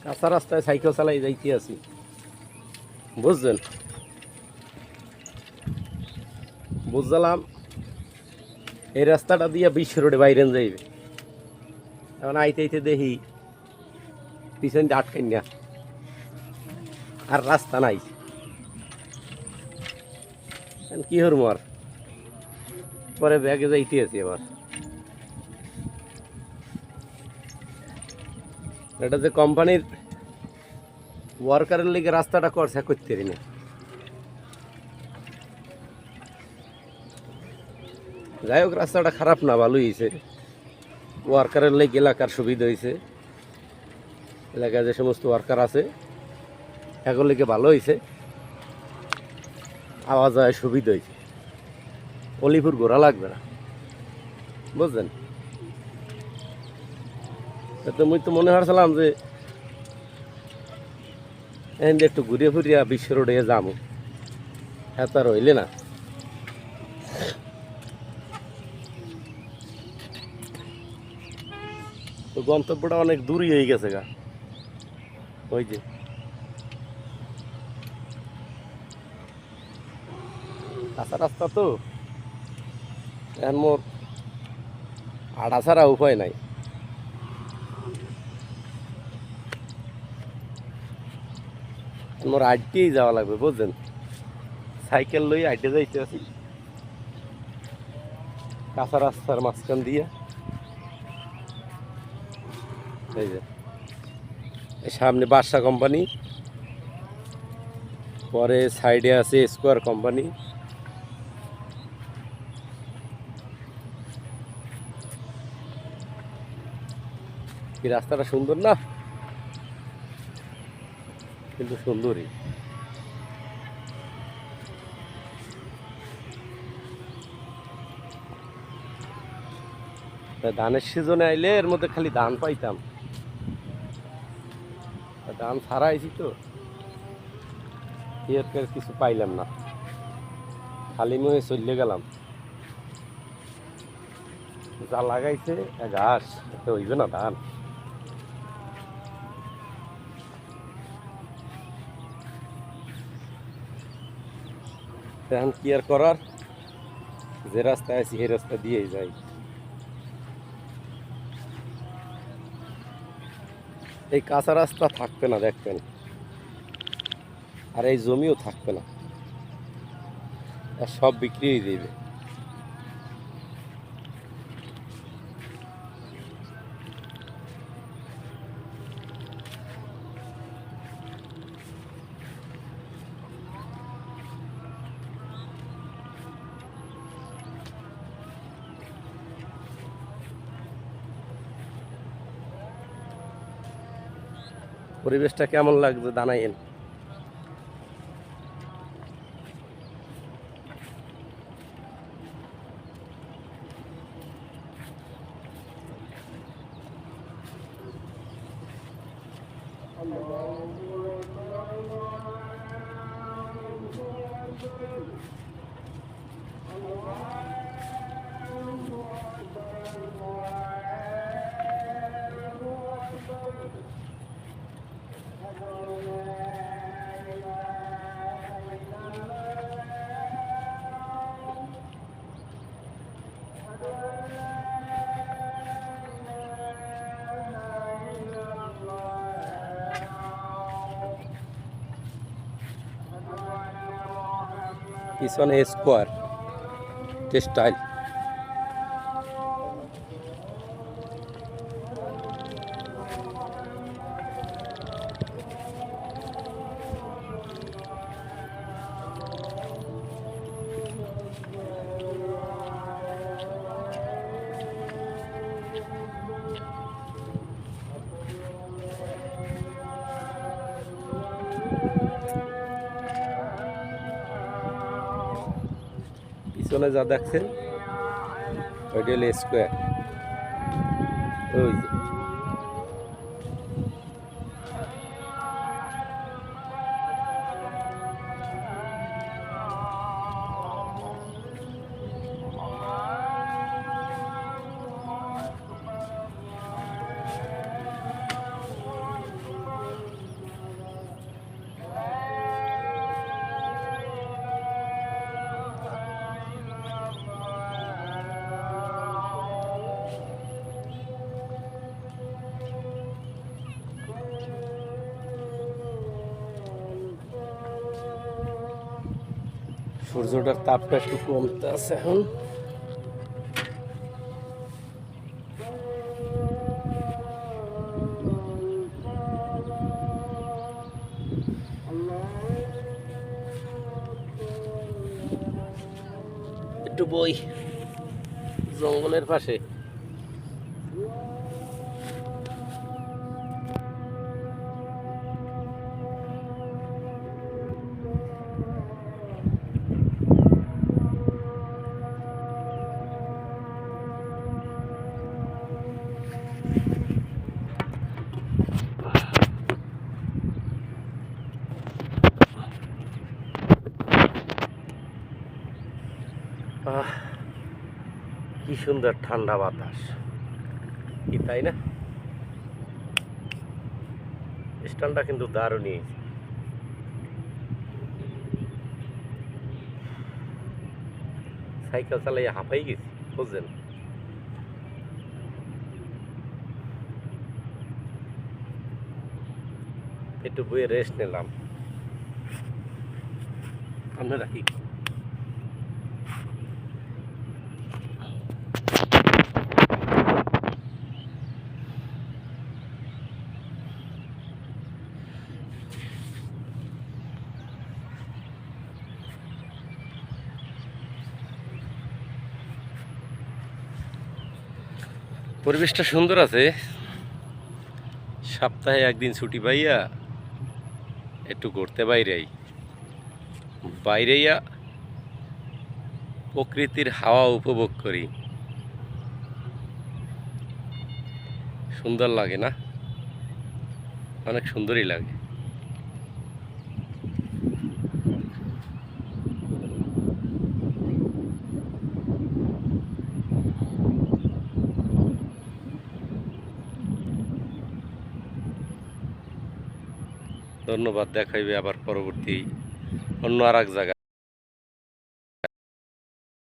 কাঁচা রাস্তায় সাইকেল চালাই যাইতে আছি, বুঝছেন? বুঝলাম এই রাস্তাটা দিয়ে বিশ্ব রোডে বাইরে যাইবে। এখন আইতে আইতে দেখি পিছন দিয়ে আটকাই না, আর রাস্তা নাই। কি হর মার পরে ব্যাগে যাইতে আছি আবার। এটা যে কোম্পানির ওয়ার্কারের লিগে রাস্তাটা করছে করতে পারি না। যাই হোক, রাস্তাটা খারাপ না, ভালোই হয়েছে। ওয়ার্কারের লেগে এলাকার সুবিধা হয়েছে। এলাকায় যে সমস্ত ওয়ার্কার আছে এগুলো লেগে ভালো হয়েছে, আওয়া যায় সুবিধা হয়েছে। অলিপুর ঘোরা লাগবে না, বুঝলেন? তো মুই তো মনে হারছিলাম যে এখান একটু ঘুরে ফুরিয়া বিশ্ব রোডে যাবো, এত আর হইলে না। তো গন্তব্যটা অনেক দূরই হয়ে গেছে গা। ওই যে কাঁচা রাস্তা তো, এখন মোর আড়া ছাড়া উপায় নাই। মোর আড্ডেই যাওয়া লাগবে, বুঝলেন? সাইকেল লই আড্ডে যাইতে আছি কাঁচা রাস্তার মাঝখান দিয়ে। এই যে সামনে বাদশা কোম্পানি, পরে সাইডে আছে স্কোয়ার কোম্পানি। এই রাস্তাটা সুন্দর না? কিন্তু সুন্দরই। ধানের সিজনে আইলে এর মধ্যে খালি ধান পাইতাম, ধান ছাড়া আইছি তো এর কিছু পাইলাম না, খালি মুহে চলে গেলাম। যা লাগাইছে ঘাস, হইবে না ধান। এখন কি আর করার, যে রাস্তায় আছি সেই রাস্তা দিয়েই যাই। এই কাঁচা রাস্তা থাকবে না, দেখবেন, আর এই জমিও থাকবে না, আর সব বিক্রি হয়ে যাবে। পরিবেশটা কেমন লাগছে জানাইন। পিছনে স্কোয়ার টেক্সটাইল। পিছনে যা দেখছেন ওইটা হলো স্কোয়ার। ওই যে সূর্যটার তাপটা একটু কমতে আছে এখন। একটু বই জঙ্গলের পাশে। কি সুন্দর ঠান্ডা বাতাস, কি তাই না? স্ট্যান্ডটা কিন্তু দারুণই। সাইকেল চালাই হাঁপাই গেছি বুঝছেন। একটু বইয়ে রেস্ট নিলাম। আমরা রাখি। পরিবেশটা সুন্দর আছে। সপ্তাহে একদিন ছুটি পাইয়া একটু ঘুরতে বাইরেইয়া প্রকৃতির হাওয়া উপভোগ করি। সুন্দর লাগে না? অনেক সুন্দরই লাগে। ধন্যবাদ। দেখাইবে আবার পরবর্তী অন্য আর এক জায়গায়।